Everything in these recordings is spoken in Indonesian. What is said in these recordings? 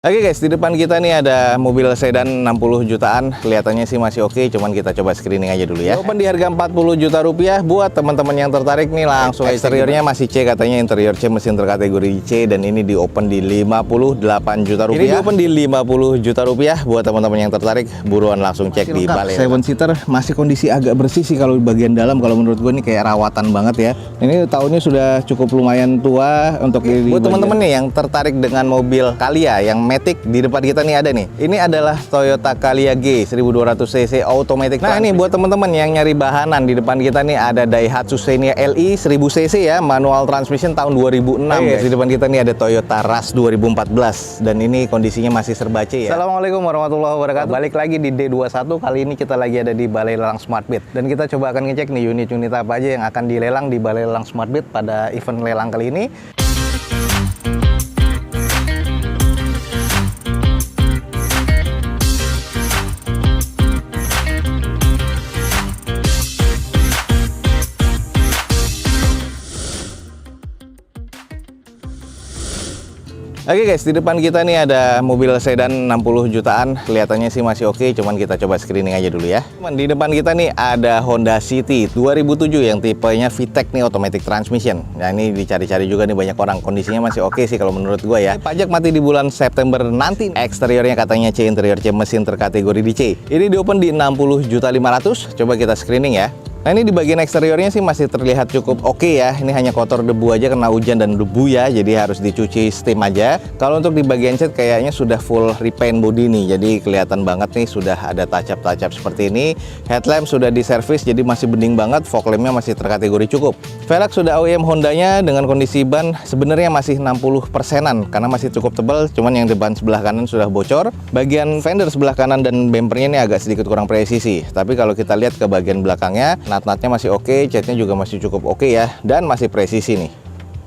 Oke guys, di depan kita nih ada mobil sedan 60 jutaan. Kelihatannya sih masih oke, cuman kita coba screening aja dulu ya. Open di harga 40 juta rupiah. Buat teman-teman yang tertarik nih langsung eksteriornya masih C, katanya interior C, mesin terkategori C, dan ini di open di 58 juta rupiah. Ini di open di 50 juta rupiah. Buat teman-teman yang tertarik, buruan langsung cek di balai. 7 seater masih kondisi agak bersih sih kalau di bagian dalam. Kalau menurut gue ini kayak rawatan banget ya. Ini tahunnya sudah cukup lumayan tua untuk buat teman-teman nih yang tertarik dengan mobil Calya yang Matic. Di depan kita nih ada nih. Ini adalah Toyota Calya G 1200 cc automatic. Nah, ini buat teman-teman yang nyari bahanan, di depan kita nih ada Daihatsu Xenia Li 1000 cc ya, manual transmission tahun 2006. Di depan kita nih ada Toyota Rush 2014 dan ini kondisinya masih serba C ya. Assalamualaikum warahmatullahi wabarakatuh. Balik lagi di D21. Kali ini kita lagi ada di Balai Lelang SmartBit dan kita coba akan ngecek nih unit-unit apa aja yang akan dilelang di Balai Lelang SmartBit pada event lelang kali ini. Oke guys, di depan kita nih ada mobil sedan 60 jutaan. Kelihatannya sih masih oke, cuman kita coba screening aja dulu ya. Di depan kita nih ada Honda City 2007 yang tipenya VTEC nih, automatic transmission. Nah, ini dicari-cari juga nih banyak orang. Kondisinya masih oke sih kalau menurut gue ya. Pajak mati di bulan September nanti. Eksteriornya katanya C, interior C, mesin terkategori di C. Ini di open di 60.500.000. Coba kita screening ya. Nah, ini di bagian eksteriornya sih masih terlihat cukup oke ya. Ini hanya kotor debu aja karena hujan dan debu ya, jadi harus dicuci steam aja. Kalau untuk di bagian cat kayaknya sudah full repaint body nih, jadi kelihatan banget nih sudah ada touch-up seperti ini. Headlamp sudah diservis jadi masih bening banget. Fog lampnya masih terkategori cukup. Velg sudah OEM Hondanya dengan kondisi ban sebenarnya masih 60%-an karena masih cukup tebal, cuman yang depan sebelah kanan sudah bocor. Bagian fender sebelah kanan dan bempernya ini agak sedikit kurang presisi. Tapi kalau kita lihat ke bagian belakangnya, nat-natnya masih oke, catnya juga masih cukup oke ya, dan masih presisi nih.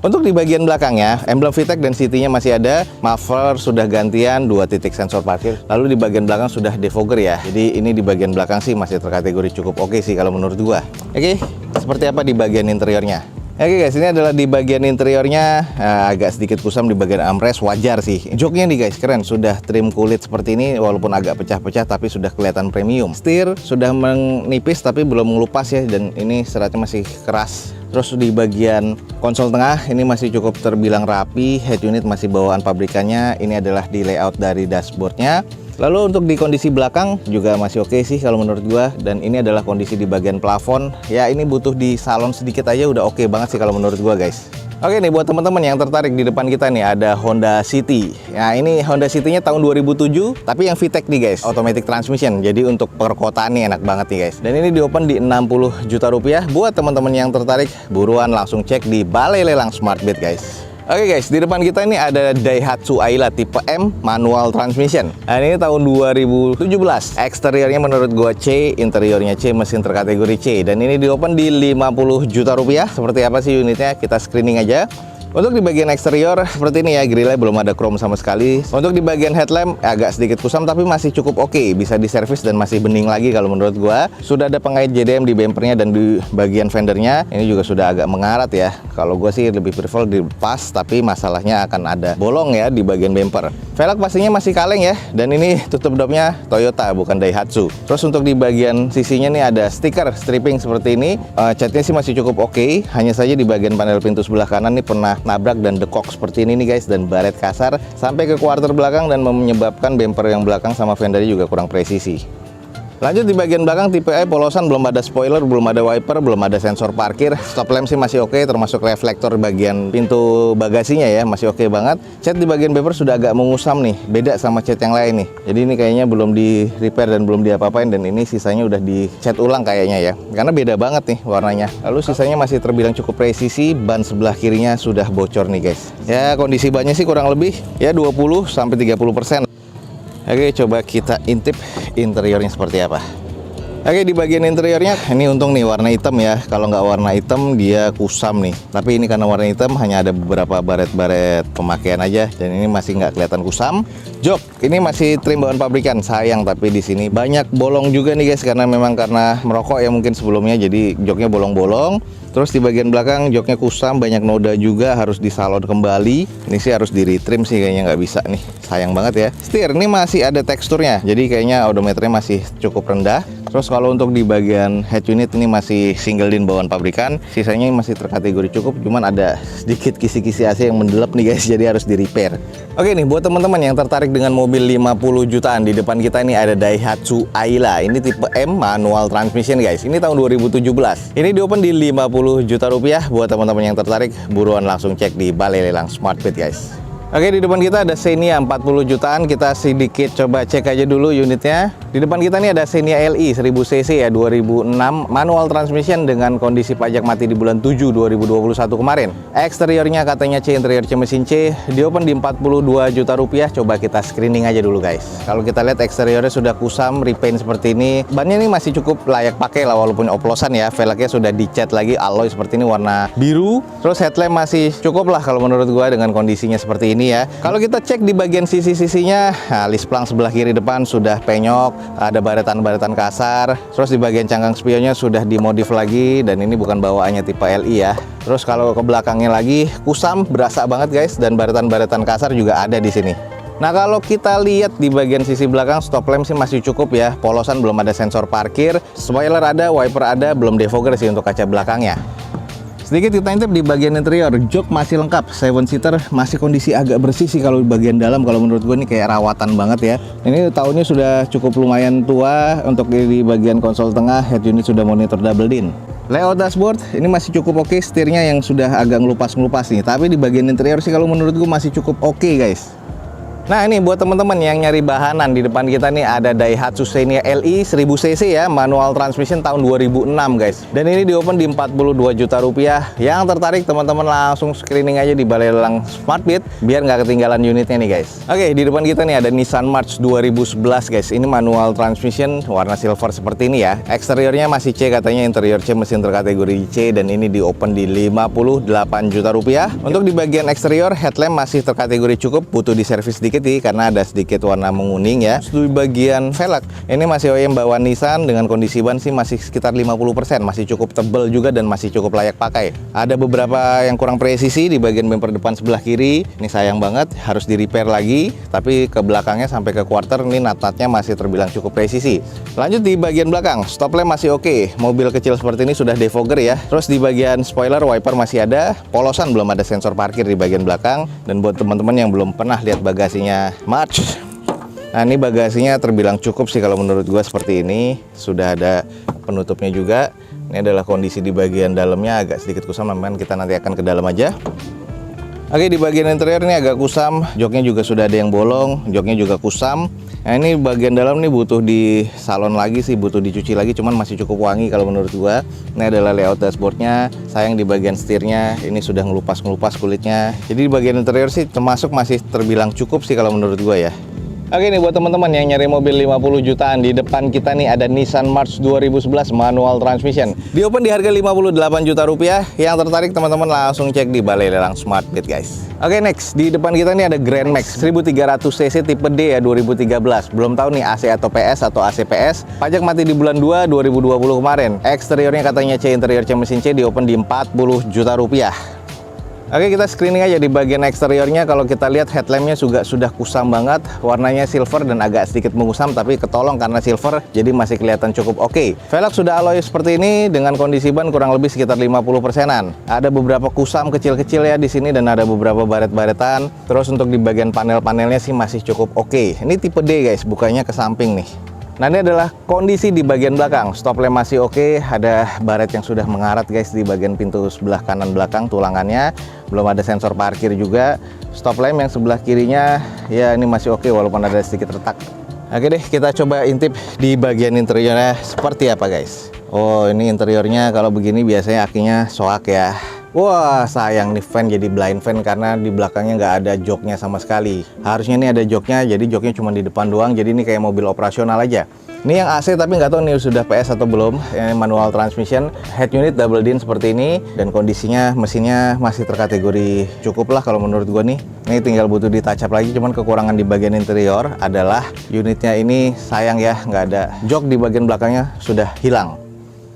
Untuk di bagian belakangnya, emblem VTEC dan City-nya masih ada, muffler sudah gantian, 2 titik sensor parkir, lalu di bagian belakang sudah defogger ya. Jadi ini di bagian belakang sih masih terkategori cukup oke sih kalau menurut gua. Oke, seperti apa di bagian interiornya? Oke guys, ini adalah di bagian interiornya, agak sedikit kusam di bagian armrest, wajar sih. Joknya nih guys, keren, sudah trim kulit seperti ini, walaupun agak pecah-pecah tapi sudah kelihatan premium. Setir sudah menipis tapi belum ngelupas ya, dan ini seratnya masih keras. Terus di bagian konsol tengah ini masih cukup terbilang rapi, head unit masih bawaan pabrikannya. Ini adalah di layout dari dashboardnya. Lalu untuk di kondisi belakang juga masih oke sih kalau menurut gua, dan ini adalah kondisi di bagian plafon. Ya, ini butuh di salon sedikit aja udah oke banget sih kalau menurut gua guys. Oke nih, buat teman-teman yang tertarik, di depan kita nih ada Honda City. Nah, ini Honda City-nya tahun 2007 tapi yang VTEC nih guys, automatic transmission. Jadi untuk perkotaan nih enak banget nih guys. Dan ini di open di 60 juta rupiah. Buat teman-teman yang tertarik, buruan langsung cek di Balai Lelang SmartBit guys. Oke guys, di depan kita ini ada Daihatsu Ayla tipe M manual transmission. Nah, ini tahun 2017. Eksteriornya menurut gua C, interiornya C, mesin terkategori C. Dan ini di open di 50 juta rupiah. Seperti apa sih unitnya? Kita screening aja. Untuk di bagian eksterior seperti ini ya, grillnya belum ada chrome sama sekali. Untuk di bagian headlamp agak sedikit kusam tapi masih cukup oke, bisa diservis dan masih bening lagi kalau menurut gua. Sudah ada pengait JDM di bempernya dan di bagian fendernya. Ini juga sudah agak mengarat ya. Kalau gua sih lebih prefer dilepas, tapi masalahnya akan ada bolong ya di bagian bemper. Velg pastinya masih kaleng ya, dan ini tutup dopnya Toyota bukan Daihatsu. Terus untuk di bagian sisinya nih ada stiker stripping seperti ini. Catnya sih masih cukup oke, hanya saja di bagian panel pintu sebelah kanan nih pernah nabrak dan dekok seperti ini nih guys, dan baret kasar sampai ke quarter belakang dan menyebabkan bumper yang belakang sama fendernya juga kurang presisi. Lanjut di bagian belakang tipe E polosan, belum ada spoiler, belum ada wiper, belum ada sensor parkir. Stop lamp sih masih oke, termasuk reflektor bagian pintu bagasinya ya, masih oke banget. Cat di bagian bumper sudah agak mengusam nih, beda sama cat yang lain nih. Jadi ini kayaknya belum di repair dan belum diapa-apain, dan ini sisanya udah dicat ulang kayaknya ya, karena beda banget nih warnanya. Lalu sisanya masih terbilang cukup presisi, ban sebelah kirinya sudah bocor nih guys. Ya, kondisi bannya sih kurang lebih ya 20-30%. Oke, coba kita intip interiornya seperti apa. Oke, di bagian interiornya ini untung nih warna hitam ya. Kalau nggak warna hitam dia kusam nih. Tapi ini karena warna hitam hanya ada beberapa baret-baret pemakaian aja dan ini masih nggak kelihatan kusam. Jok ini masih trim bawaan pabrikan. Sayang tapi di sini banyak bolong juga nih guys karena memang karena merokok ya mungkin sebelumnya jadi joknya bolong-bolong. Terus di bagian belakang joknya kusam, banyak noda juga, harus disalon kembali. Ini sih harus di retrim sih kayaknya, nggak bisa nih. Sayang banget ya. Setir ini masih ada teksturnya, jadi kayaknya odometernya masih cukup rendah. Terus kalau untuk di bagian head unit ini masih single din bawaan pabrikan, sisanya masih terkategori cukup, cuman ada sedikit kisi-kisi AC yang mendelep nih guys, jadi harus di repair. Oke nih, buat teman-teman yang tertarik dengan mobil 50 jutaan, di depan kita ini ada Daihatsu Ayla. Ini tipe M manual transmission guys. Ini tahun 2017. Ini diopen di 50 juta rupiah. Buat teman-teman yang tertarik, buruan langsung cek di Balai Lelang Smartbit guys. Oke, di depan kita ada Xenia 40 jutaan. Kita sedikit coba cek aja dulu unitnya. Di depan kita nih ada Xenia LI 1000 cc ya, 2006 manual transmission dengan kondisi pajak mati di bulan 7 2021 kemarin. Eksteriornya katanya C, interior C mesin C, diopen di 42 juta rupiah. Coba kita screening aja dulu guys. Kalau kita lihat eksteriornya sudah kusam, repaint seperti ini. Bannya ini masih cukup layak pakai lah walaupun oplosan ya. Velgnya sudah dicat lagi alloy seperti ini warna biru. Terus headlamp masih cukup lah kalau menurut gua dengan kondisinya seperti ini ya. Kalau kita cek di bagian sisi-sisinya, nah, lisplang sebelah kiri depan sudah penyok, ada baretan-baretan kasar. Terus di bagian cangkang spionnya sudah dimodif lagi dan ini bukan bawaannya tipe LI ya. Terus kalau ke belakangnya lagi kusam, berasa banget guys, dan baretan-baretan kasar juga ada di sini. Nah, kalau kita lihat di bagian sisi belakang, stop lamp sih masih cukup ya. Polosan belum ada sensor parkir, spoiler ada, wiper ada, belum defogger sih untuk kaca belakangnya. Sedikit kita intip di bagian interior, jok masih lengkap, 7 seater masih kondisi agak bersih sih kalau di bagian dalam. Kalau menurut gue ini kayak rawatan banget ya. Ini tahunnya sudah cukup lumayan tua. Untuk di bagian konsol tengah, head unit sudah monitor double din. Layout dashboard ini masih cukup oke, setirnya yang sudah agak ngelupas-ngelupas nih. Tapi di bagian interior sih kalau menurut gue masih cukup oke guys. Nah, ini buat teman-teman yang nyari bahanan, di depan kita nih ada Daihatsu Xenia LI 1000 cc ya, manual transmission tahun 2006 guys. Dan ini diopen di 42 juta rupiah. Yang tertarik teman-teman langsung screening aja di Balai Lelang Smartbit biar nggak ketinggalan unitnya nih guys. Oke, di depan kita nih ada Nissan March 2011 guys. Ini manual transmission warna silver seperti ini ya. Eksteriornya masih C, katanya interior C, mesin terkategori C, dan ini diopen di 58 juta rupiah. Untuk di bagian eksterior, headlamp masih terkategori cukup, butuh diservis sedikit karena ada sedikit warna menguning ya. Di bagian velg ini masih OEM bawaan Nissan dengan kondisi ban sih masih sekitar 50%, masih cukup tebal juga dan masih cukup layak pakai. Ada beberapa yang kurang presisi di bagian bumper depan sebelah kiri. Ini sayang banget, harus di repair lagi. Tapi ke belakangnya sampai ke quarter ini nat-natnya masih terbilang cukup presisi. Lanjut di bagian belakang, stop lamp masih oke. Mobil kecil seperti ini sudah defogger ya. Terus di bagian spoiler, wiper masih ada. Polosan belum ada sensor parkir di bagian belakang. Dan buat teman-teman yang belum pernah lihat bagasinya March, nah ini bagasinya terbilang cukup sih kalau menurut gua seperti ini. Sudah ada penutupnya juga. Ini adalah kondisi di bagian dalamnya agak sedikit kusam, namun kita nanti akan ke dalam aja. Oke, di bagian interior ini agak kusam, joknya juga sudah ada yang bolong, joknya juga kusam. Nah, ini bagian dalam nih butuh di salon lagi sih, butuh dicuci lagi, cuman masih cukup wangi kalau menurut gua. Ini adalah layout dashboardnya. Sayang di bagian setirnya ini sudah ngelupas-ngelupas kulitnya. Jadi di bagian interior sih termasuk masih terbilang cukup sih kalau menurut gua ya. Oke nih buat teman-teman yang nyari mobil 50 jutaan, di depan kita nih ada Nissan March 2011 manual transmission. Diopen di harga 58 juta rupiah. Yang tertarik teman-teman langsung cek di Balai Lelang Smartbit guys. Oke, next di depan kita nih ada Grand Max 1300 cc tipe D ya, 2013. Belum tahu nih AC atau PS atau AC PS. Pajak mati di bulan 2 2020 kemarin. Eksteriornya katanya C, interior C mesin C, diopen di 40 juta rupiah. Oke, kita screening aja di bagian eksteriornya. Kalau kita lihat headlampnya juga sudah kusam banget, warnanya silver dan agak sedikit mengusam, tapi ketolong karena silver jadi masih kelihatan cukup oke. Velg sudah alloy seperti ini dengan kondisi ban kurang lebih sekitar 50%-an. Ada beberapa kusam kecil-kecil ya di sini dan ada beberapa baret-baretan. Terus untuk di bagian panel-panelnya sih masih cukup oke. Ini tipe D guys, bukanya ke samping nih. Nah, ini adalah kondisi di bagian belakang. Stop lamp masih oke, ada baret yang sudah mengarat guys di bagian pintu sebelah kanan belakang tulangannya. Belum ada sensor parkir juga. Stop lamp yang sebelah kirinya ya ini masih oke walaupun ada sedikit retak. Oke deh, kita coba intip di bagian interiornya seperti apa guys. Oh, ini interiornya kalau begini biasanya akinya soak ya. Wah, sayang nih fan jadi blind fan karena di belakangnya nggak ada joknya sama sekali. Harusnya ini ada joknya, jadi joknya cuma di depan doang. Jadi ini kayak mobil operasional aja. Ini yang AC tapi nggak tahu nih sudah PS atau belum. Ini manual transmission, head unit double din seperti ini, dan kondisinya mesinnya masih terkategori cukup lah kalau menurut gua nih. Ini tinggal butuh di touch up lagi, cuman kekurangan di bagian interior adalah unitnya ini sayang ya, nggak ada jok di bagian belakangnya, sudah hilang.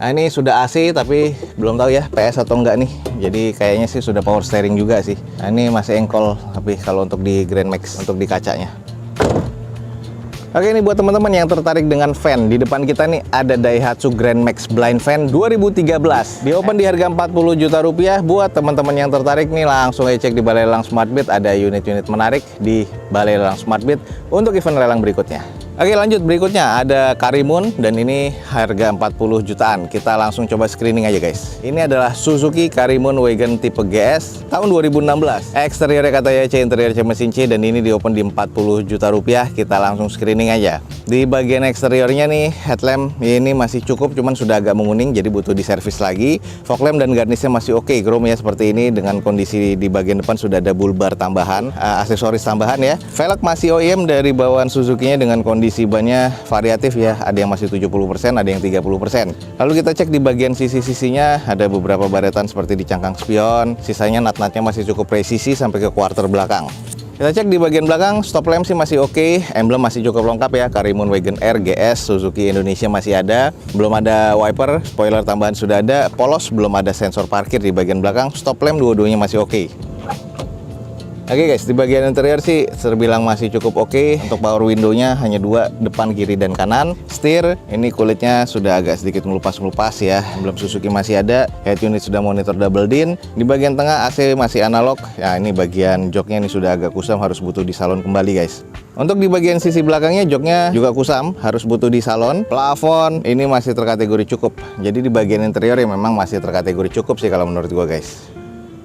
Nah ini sudah AC tapi belum tahu ya PS atau enggak nih. Jadi kayaknya sih sudah power steering juga sih. Nah ini masih engkol tapi kalau untuk di Grand Max, untuk di kacanya. Oke, ini buat teman-teman yang tertarik dengan fan. Di depan kita nih ada Daihatsu Grand Max Blind Fan 2013. Di open di harga 40 juta rupiah. Buat teman-teman yang tertarik nih langsung aja cek di Balai Lelang Smart Bid. Ada unit-unit menarik di Balai Lelang Smart Bid untuk event lelang berikutnya. Oke, lanjut berikutnya ada Karimun dan ini harga 40 jutaan. Kita langsung coba screening aja guys. Ini adalah Suzuki Karimun Wagon tipe GS tahun 2016. Eksteriornya katanya C, interior C mesin C, dan ini di open di 40 juta rupiah. Kita langsung screening aja. Di bagian eksteriornya nih headlamp ini masih cukup, cuman sudah agak menguning jadi butuh diservis lagi. Fog lamp dan garnisnya masih oke, chrome ya seperti ini, dengan kondisi di bagian depan sudah ada bulbar tambahan, aksesoris tambahan ya. Velg masih OEM dari bawaan Suzuki-nya dengan kondisi bannya variatif ya, ada yang masih 70%, ada yang 30%. Lalu kita cek di bagian sisi-sisinya, ada beberapa baretan seperti di cangkang spion, sisanya nat-natnya masih cukup presisi sampai ke quarter belakang. Kita cek di bagian belakang, stop lamp sih masih oke, emblem masih cukup lengkap ya, Karimun Wagon R GS, Suzuki Indonesia masih ada, belum ada wiper, spoiler tambahan sudah ada, polos, belum ada sensor parkir di bagian belakang, stop lamp dua-duanya masih oke. Oke guys, di bagian interior sih terbilang masih cukup oke. Untuk power window-nya hanya dua, depan, kiri, dan kanan. Setir, ini kulitnya sudah agak sedikit melupas-melupas ya. Belum Suzuki masih ada. Head unit sudah monitor double din. Di bagian tengah AC masih analog. Ya ini bagian joknya ini sudah agak kusam, harus butuh di salon kembali guys. Untuk di bagian sisi belakangnya joknya juga kusam, harus butuh di salon. Plafon ini masih terkategori cukup. Jadi di bagian interior ya memang masih terkategori cukup sih kalau menurut gua guys.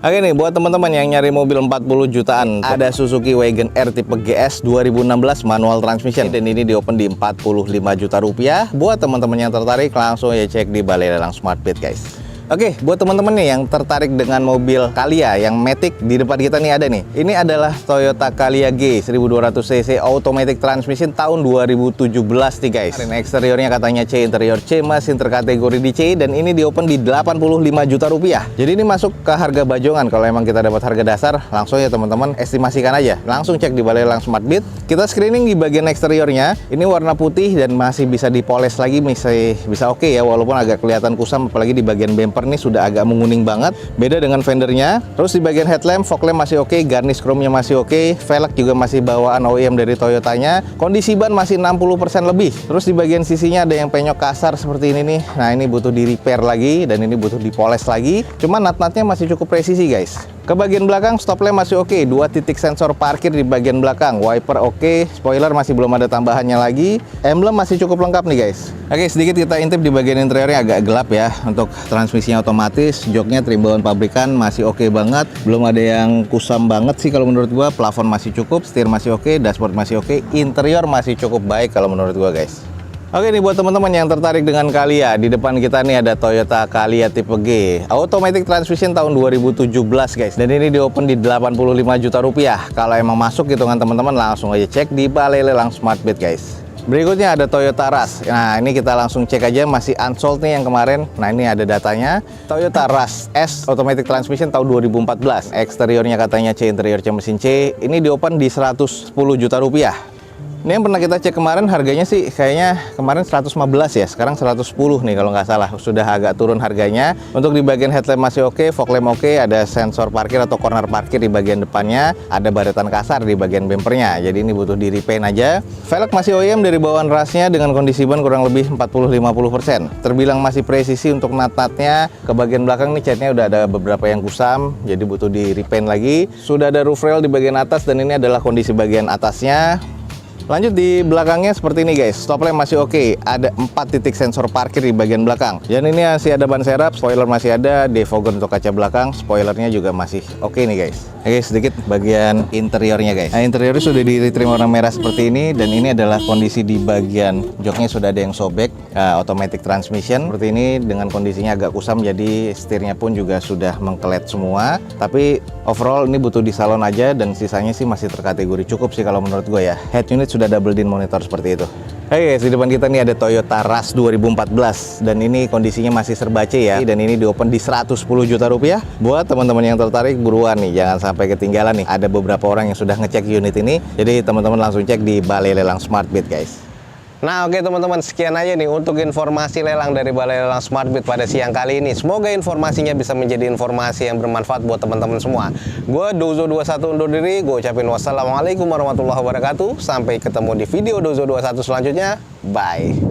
Oke nih, buat teman-teman yang nyari mobil 40 jutaan, ada Suzuki Wagon R tipe GS 2016 manual transmission, dan ini di open di 45 juta rupiah. Buat teman-teman yang tertarik langsung ya cek di Balai Lelang Smart Bid guys. Oke, buat teman-teman nih yang tertarik dengan mobil Calya yang Matic, di depan kita nih ada nih. Ini adalah Toyota Calya G 1200 cc automatic transmission tahun 2017 nih guys. Ini eksteriornya katanya C, interior C, mesin terkategori di C, dan ini di open di 85 juta rupiah. Jadi ini masuk ke harga bajongan. Kalau emang kita dapat harga dasar, langsung ya teman-teman estimasikan aja. Langsung cek di Balai Lelang Smart Bid. Kita screening di bagian eksteriornya. Ini warna putih dan masih bisa dipoles lagi, masih bisa oke ya, walaupun agak kelihatan kusam, apalagi di bagian bumper ini sudah agak menguning banget, beda dengan fendernya. Terus di bagian headlamp, fog lamp masih oke, garnish chrome-nya masih oke, velg juga masih bawaan OEM dari Toyotanya, kondisi ban masih 60% lebih. Terus di bagian sisinya ada yang penyok kasar seperti ini nih. Nah ini butuh di repair lagi, dan ini butuh dipoles lagi, cuman nat-natnya masih cukup presisi guys. Ke bagian belakang, stop lamp masih oke, 2 titik sensor parkir di bagian belakang, wiper oke, spoiler masih belum ada tambahannya lagi, emblem masih cukup lengkap nih guys. Oke, sedikit kita intip di bagian interiornya, agak gelap ya. Untuk transmisinya otomatis, joknya trim bawaan pabrikan masih oke banget, belum ada yang kusam banget sih kalau menurut gua. Plafon masih cukup, setir masih oke, dashboard masih oke, interior masih cukup baik kalau menurut gua guys. Oke nih, buat teman-teman yang tertarik dengan Calya, di depan kita nih ada Toyota Calya tipe G automatic transmission tahun 2017 guys, dan ini di open di 85 juta rupiah. Kalau emang masuk hitungan teman-teman, langsung aja cek di Balai Lelang Smart Bid guys. Berikutnya ada Toyota Rush. Nah ini kita langsung cek aja, masih unsold nih yang kemarin. Nah ini ada datanya, Toyota Rush S automatic transmission tahun 2014. Eksteriornya katanya C, interior C mesin C. Ini di open di 110 juta rupiah. Ini yang pernah kita cek kemarin, harganya sih kayaknya kemarin 115 ya, sekarang 110 nih kalau nggak salah, sudah agak turun harganya. Untuk di bagian headlamp masih oke, fog lamp oke, ada sensor parkir atau corner parkir di bagian depannya, ada baretan kasar di bagian bempernya, jadi ini butuh di repaint aja. Velg masih OEM dari bawaan rasnya dengan kondisi ban kurang lebih 40-50%. Terbilang masih presisi untuk nat-natnya. Ke bagian belakang nih catnya udah ada beberapa yang kusam, jadi butuh di repaint lagi. Sudah ada roof rail di bagian atas, dan ini adalah kondisi bagian atasnya. Lanjut di belakangnya seperti ini guys, stop lamp masih oke, ada 4 titik sensor parkir di bagian belakang. Dan ini masih ada ban serep, spoiler masih ada, defogger untuk kaca belakang, spoilernya juga masih oke nih guys. Oke, sedikit bagian interiornya guys. Nah interiornya sudah di trim warna merah seperti ini, dan ini adalah kondisi di bagian joknya sudah ada yang sobek, automatic transmission seperti ini dengan kondisinya agak kusam, jadi setirnya pun juga sudah mengkelet semua. Tapi overall ini butuh di salon aja, dan sisanya sih masih terkategori cukup sih kalau menurut gue ya. Head unit sudah double din monitor seperti itu. Oke guys, di depan kita nih ada Toyota Rush 2014 dan ini kondisinya masih serba C ya. Dan ini diopen di 110 juta rupiah. Buat teman-teman yang tertarik buruan nih, jangan sampai ketinggalan nih. Ada beberapa orang yang sudah ngecek unit ini. Jadi teman-teman langsung cek di Balai Lelang Smartbit guys. Nah oke teman-teman, sekian aja nih untuk informasi lelang dari Balai Lelang Smartbit pada siang kali ini. Semoga informasinya bisa menjadi informasi yang bermanfaat buat teman-teman semua. Gue Dozo21 undur diri, gue ucapin wassalamualaikum warahmatullahi wabarakatuh. Sampai ketemu di video Dozo21 selanjutnya. Bye.